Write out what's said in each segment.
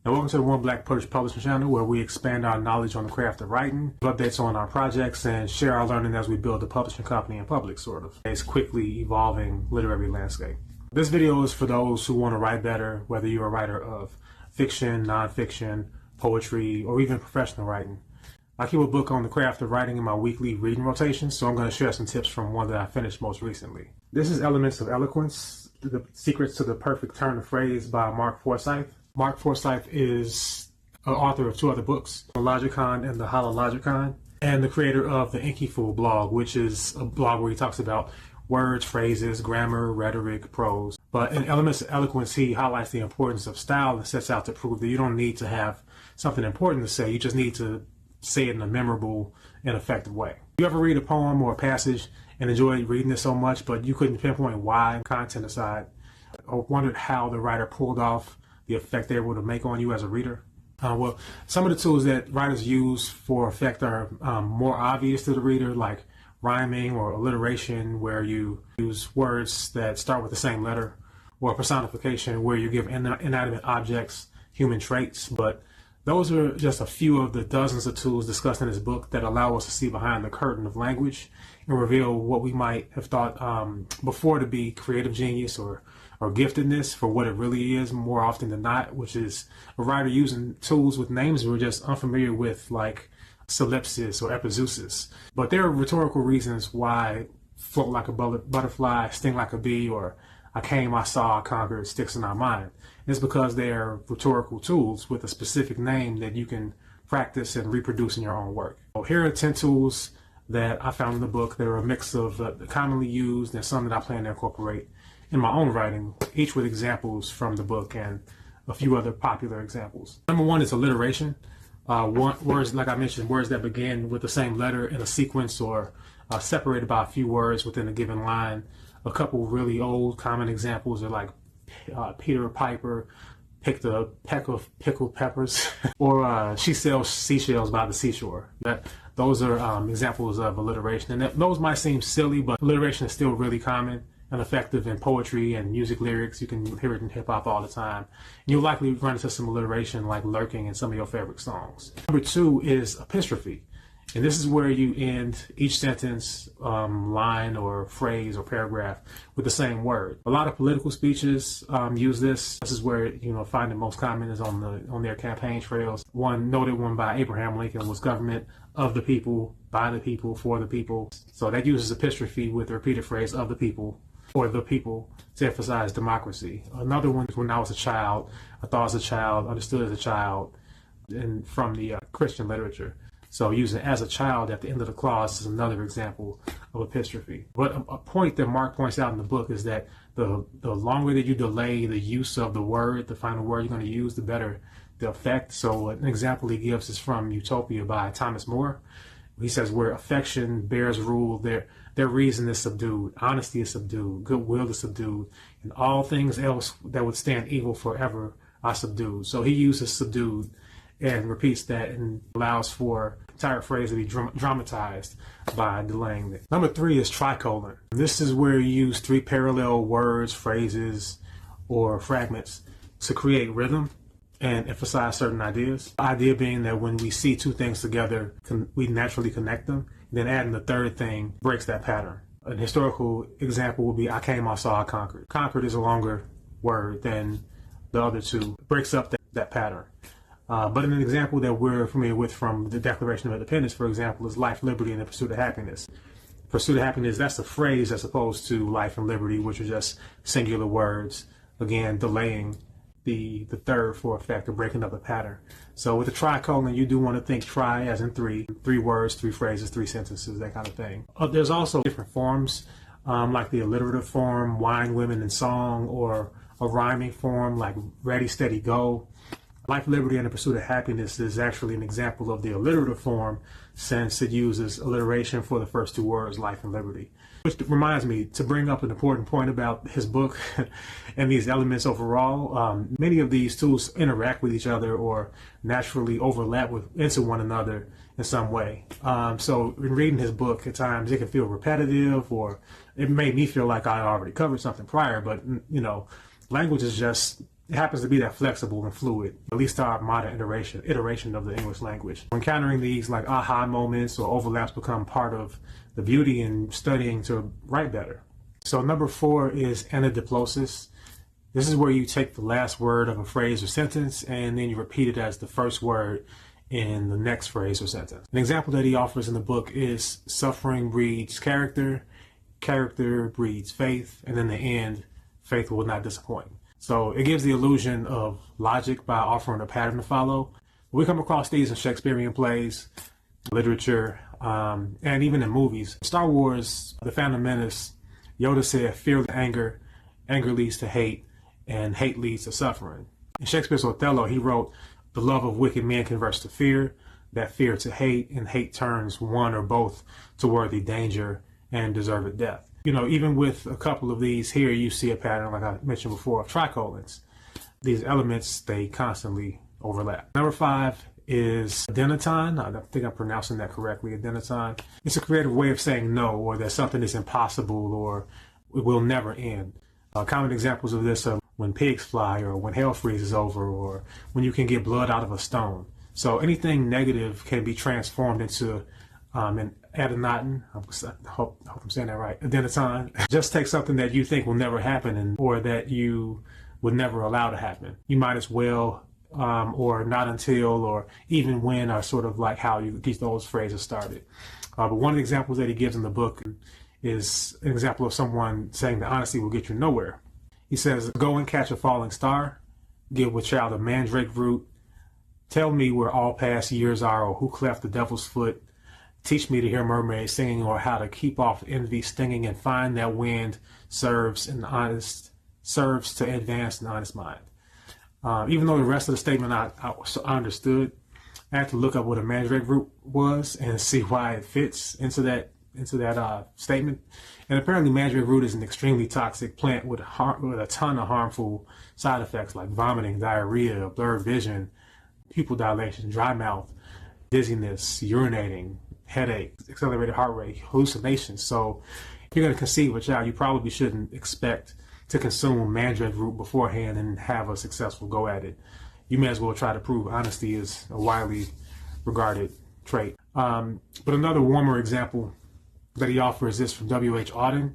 And welcome to the One Black Perch Publishing channel, where we expand our knowledge on the craft of writing, give updates on our projects, and share our learning as we build a publishing company in public, sort of. It's quickly evolving literary landscape. This video is for those who want to write better, whether you're a writer of fiction, nonfiction, poetry, or even professional writing. I keep a book on the craft of writing in my weekly reading rotation, so I'm going to share some tips from one that I finished most recently. This is Elements of Eloquence, The Secrets to the Perfect Turn of Phrase by Mark Forsyth. Mark Forsyth is an author of two other books, Etymylogicon and the Holologicon, and the creator of the Inky Fool blog, which is a blog where he talks about words, phrases, grammar, rhetoric, prose. But in Elements of Eloquence, he highlights the importance of style and sets out to prove that you don't need to have something important to say. You just need to say it in a memorable and effective way. You ever read a poem or a passage and enjoyed reading it so much, but you couldn't pinpoint why, content aside, or wondered how the writer pulled off the effect they were able to make on you as a reader? Well, some of the tools that writers use for effect are more obvious to the reader, like rhyming or alliteration, where you use words that start with the same letter, or personification, where you give inanimate objects human traits. But those are just a few of the dozens of tools discussed in this book that allow us to see behind the curtain of language and reveal what we might have thought before to be creative genius or giftedness for what it really is more often than not, which is a writer using tools with names we're just unfamiliar with, like solipsis or epizeusis. But there are rhetorical reasons why float like a butterfly, sting like a bee, or I came, I saw, I conquered sticks in our mind. It's because they are rhetorical tools with a specific name that you can practice and reproduce in your own work. So here are 10 tools that I found in the book. They're a mix of commonly used and some that I plan to incorporate in my own writing, each with examples from the book and a few other popular examples. Number one is alliteration. Words, like I mentioned, words that begin with the same letter in a sequence or separated by a few words within a given line. A couple really old common examples are like Peter Piper picked a peck of pickled peppers, or she sells seashells by the seashore. Those are examples of alliteration, and those might seem silly, but alliteration is still really common and effective in poetry and music lyrics. You can hear it in hip hop all the time. And you'll likely run into some alliteration like lurking in some of your favorite songs. Number two is epistrophe. And this is where you end each sentence, line or phrase or paragraph with the same word. A lot of political speeches use this. This is where find it most common is on their campaign trails. One noted one by Abraham Lincoln was government of the people, by the people, for the people. So that uses epistrophe with the repeated phrase of the people or the people to emphasize democracy. Another one is when I was a child, I thought as a child, understood as a child, and from the Christian literature. So using as a child at the end of the clause is another example of epistrophe. But a point that Mark points out in the book is that the longer that you delay the use of the word, the final word you're going to use, the better the effect. So an example he gives is from Utopia by Thomas More. He says, where affection bears rule, their reason is subdued, honesty is subdued, goodwill is subdued, and all things else that would stand evil forever are subdued. So he uses subdued and repeats that and allows for the entire phrase to be dramatized by delaying it. Number three is tricolon. This is where you use three parallel words, phrases, or fragments to create rhythm and emphasize certain ideas. The idea being that when we see two things together, we naturally connect them. And then adding the third thing breaks that pattern. An historical example would be, I came, I saw, I conquered. Conquered is a longer word than the other two. It breaks up that pattern. But an example that we're familiar with from the Declaration of Independence, for example, is life, liberty, and the pursuit of happiness. Pursuit of happiness, that's a phrase as opposed to life and liberty, which are just singular words, again, delaying the third for effect of breaking up a pattern. So with the tricolon, you do want to think tri as in three words, three phrases, three sentences, that kind of thing. There's also different forms, like the alliterative form, wine, women, and song, or a rhyming form like ready, steady, go. Life, liberty, and the pursuit of happiness is actually an example of the alliterative form, since it uses alliteration for the first two words, life and liberty. Which reminds me to bring up an important point about his book and these elements overall. Many of these tools interact with each other or naturally overlap into one another in some way. So in reading his book, at times it can feel repetitive, or it made me feel like I already covered something prior, but language is just it happens to be that flexible and fluid, at least our modern iteration of the English language. Encountering these like aha moments or overlaps become part of the beauty in studying to write better. So number 4 is Anadiplosis. This is where you take the last word of a phrase or sentence and then you repeat it as the first word in the next phrase or sentence. An example that he offers in the book is suffering breeds character, character breeds faith, and in the end, faith will not disappoint. So it gives the illusion of logic by offering a pattern to follow. We come across these in Shakespearean plays, literature, and even in movies. Star Wars, The Phantom Menace, Yoda said, fear the anger leads to hate, and hate leads to suffering. In Shakespeare's Othello, he wrote, the love of wicked men converts to fear, that fear to hate, and hate turns one or both to worthy danger and deserved death. You know, even with a couple of these here, you see a pattern, like I mentioned before, of tricolons. These elements, they constantly overlap. Number 5 is Adenon. I think I'm pronouncing that correctly, Adenon. It's a creative way of saying no, or that something is impossible, or it will never end. Common examples of this are when pigs fly, or when hell freezes over, or when you can get blood out of a stone. So anything negative can be transformed into an Adenon. I hope I'm saying that right. Adenon. Just take something that you think will never happen, or that you would never allow to happen. You might as well, or not until, or even when, are sort of like how you get those phrases started. But one of the examples that he gives in the book is an example of someone saying that honesty will get you nowhere. He says, go and catch a falling star, give a child a mandrake root, tell me where all past years are, or who cleft the devil's foot, teach me to hear mermaids singing, or how to keep off envy stinging, and find that wind serves to advance an honest mind. Even though the rest of the statement I understood, I had to look up what a mandrake root was and see why it fits into that statement. And apparently mandrake root is an extremely toxic plant with a ton of harmful side effects like vomiting, diarrhea, blurred vision, pupil dilation, dry mouth, dizziness, urinating, headache, accelerated heart rate, hallucinations. So if you're going to conceive a child, you probably shouldn't expect to consume mandrake root beforehand and have a successful go at it. You may as well try to prove honesty is a widely regarded trait. But another warmer example that he offers is from W.H. Auden,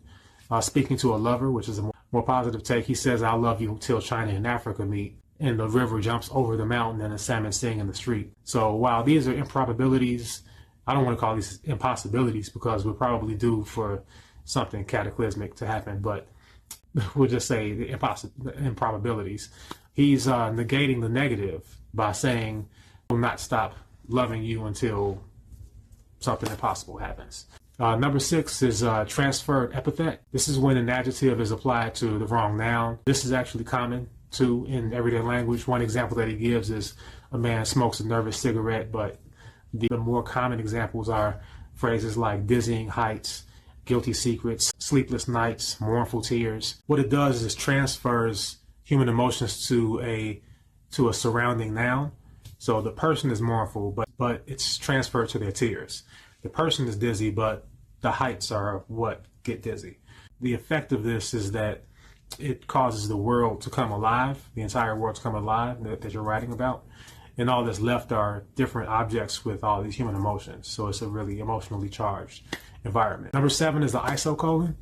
speaking to a lover, which is a more positive take. He says, I'll love you till China and Africa meet, and the river jumps over the mountain and the salmon sing in the street. So while these are improbabilities, I don't want to call these impossibilities because we're probably due for something cataclysmic to happen, but we'll just say the improbabilities. He's negating the negative by saying, will not stop loving you until something impossible happens. Number 6 is transferred epithet. This is when an adjective is applied to the wrong noun. This is actually common too in everyday language. One example that he gives is a man smokes a nervous cigarette, but the more common examples are phrases like dizzying heights, guilty secrets, sleepless nights, mournful tears. What it does is transfers human emotions to a surrounding noun. So the person is mournful, but it's transferred to their tears. The person is dizzy, but the heights are what get dizzy. The effect of this is that it causes the world to come alive, the entire world to come alive that you're writing about. And all that's left are different objects with all these human emotions. So it's a really emotionally charged environment. Number 7 is the isocolon.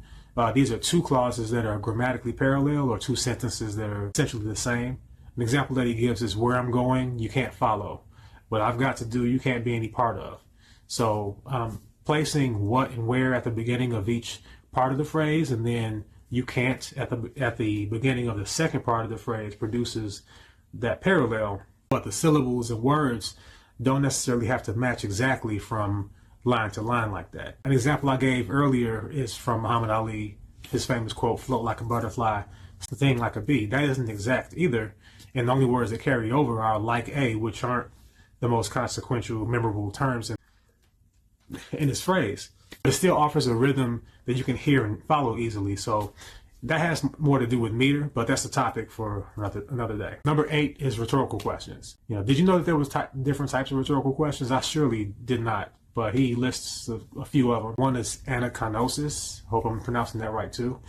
These are two clauses that are grammatically parallel, or two sentences that are essentially the same. An example that he gives is, where I'm going, you can't follow. What I've got to do, you can't be any part of. So placing what and where at the beginning of each part of the phrase, and then you can't at the beginning of the second part of the phrase, produces that parallel. But the syllables and words don't necessarily have to match exactly from line to line like that. An example I gave earlier is from Muhammad Ali, his famous quote, float like a butterfly, sting like a bee. That isn't exact either. And the only words that carry over are like a, which aren't the most consequential, memorable terms in this phrase. But it still offers a rhythm that you can hear and follow easily. So that has more to do with meter, but that's a topic for another day. Number 8 is rhetorical questions. Did you know that there was different types of rhetorical questions? I surely did not, but he lists a few of them. One is Anadiplosis. Hope I'm pronouncing that right too,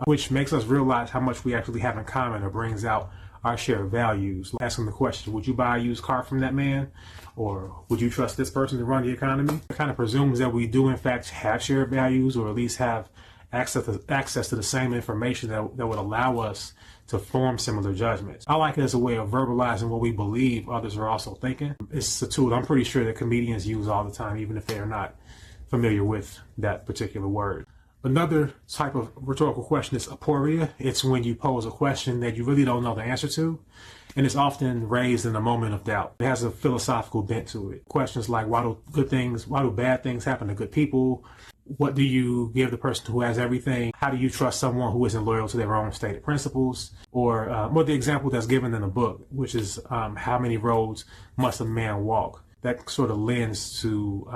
which makes us realize how much we actually have in common, or brings out our shared values. Asking the question, would you buy a used car from that man? Or would you trust this person to run the economy? It kind of presumes that we do in fact have shared values, or at least have access to the same information that would allow us to form similar judgments. I like it as a way of verbalizing what we believe others are also thinking. It's a tool I'm pretty sure that comedians use all the time, even if they are not familiar with that particular word. Another type of rhetorical question is aporia. It's when you pose a question that you really don't know the answer to, and it's often raised in a moment of doubt. It has a philosophical bent to it. Questions like, why do bad things happen to good people? What do you give the person who has everything? How do you trust someone who isn't loyal to their own stated principles? Or the example that's given in the book, which is how many roads must a man walk? That sort of lends to,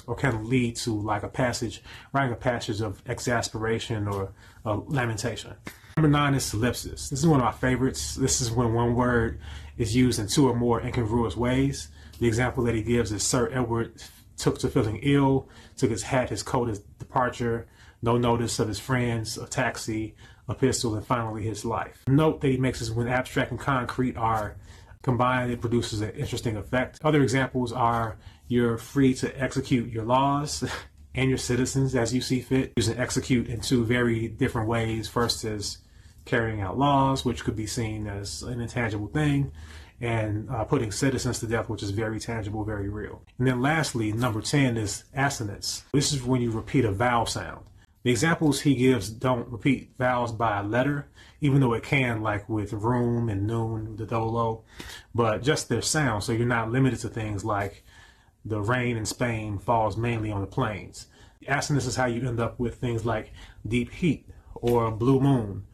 or can lead to like writing a passage of exasperation or lamentation. Number 9 is ellipsis. This is one of my favorites. This is when one word is used in 2 or more incongruous ways. The example that he gives is Sir Edward took to feeling ill, took his hat, his coat, his departure, no notice of his friends, a taxi, a pistol, and finally his life. Note that he makes is when abstract and concrete are combined, it produces an interesting effect. Other examples are, you're free to execute your laws and your citizens as you see fit. Using execute in 2 very different ways. First is carrying out laws, which could be seen as an intangible thing, and putting citizens to death, which is very tangible, very real. And then lastly, number 10 is assonance. This is when you repeat a vowel sound. The examples he gives don't repeat vowels by a letter, even though it can, like with room and noon, the dolo, but just their sound. So you're not limited to things like the rain in Spain falls mainly on the plains. Assonance is how you end up with things like deep heat or blue moon,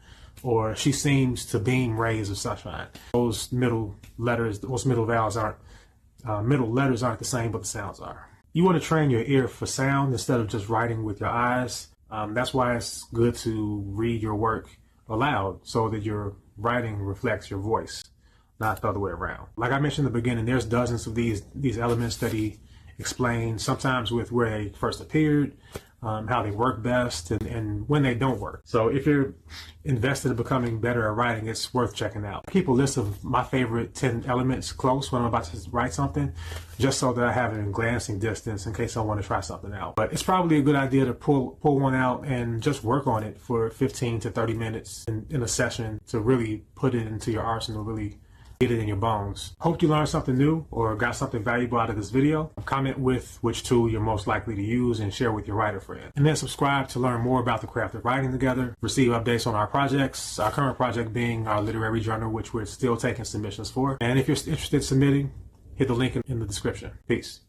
or she seems to beam rays of sunshine. Those middle vowels aren't, middle letters aren't the same, but the sounds are. You want to train your ear for sound instead of just writing with your eyes. That's why it's good to read your work aloud so that your writing reflects your voice, not the other way around. Like I mentioned in the beginning, there's dozens of these elements that he explains, sometimes with where they first appeared, how they work best, and when they don't work. So if you're invested in becoming better at writing, it's worth checking out. I keep a list of my favorite 10 elements close when I'm about to write something, just so that I have it in glancing distance in case I want to try something out. But it's probably a good idea to pull one out and just work on it for 15 to 30 minutes in a session to really put it into your arsenal, really get it in your bones. Hope you learned something new or got something valuable out of this video. Comment with which tool you're most likely to use and share with your writer friend. And then subscribe to learn more about the craft of writing together. Receive updates on our projects, our current project being our literary journal, which we're still taking submissions for. And if you're interested in submitting, hit the link in the description. Peace.